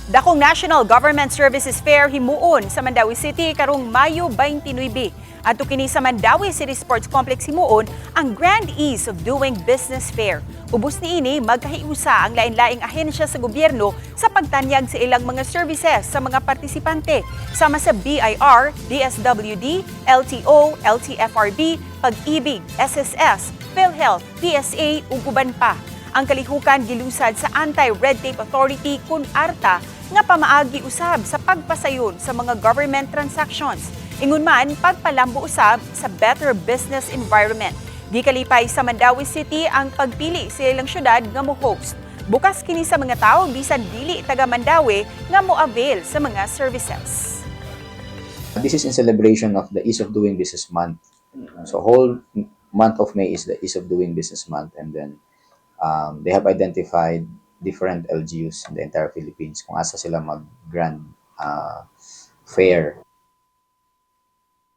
Dakong National Government Services Fair himuon sa Mandawi City karong Mayo 29. Adto kini sa Mandawi City Sports Complex himuon ang Grand Ease of Doing Business Fair. Ubos niini magkahiusa ang lain-laing ahensya sa gobyerno sa pagtanyag sa ilang mga services sa mga partisipante sama sa BIR, DSWD, LTO, LTFRB, Pag-ibig, SSS, PhilHealth, PSA ug uban pa. Ang kalihukan gilusad sa Anti-Red Tape Authority kun ARTA nga pamaagi usab sa pagpasayon sa mga government transactions. Ingon man pagpalambo usab sa better business environment. Gikalipay sa Mandawi City ang pagpili sa ilang syudad nga mo-host. Bukas kini sa mga tawo bisan dili taga Mandawi nga mo-avail sa mga services. This is in celebration of the Ease of Doing Business Month. So whole month of May is the Ease of Doing Business Month, and then they have identified different LGUs in the entire Philippines kung asa sila mag-grand fair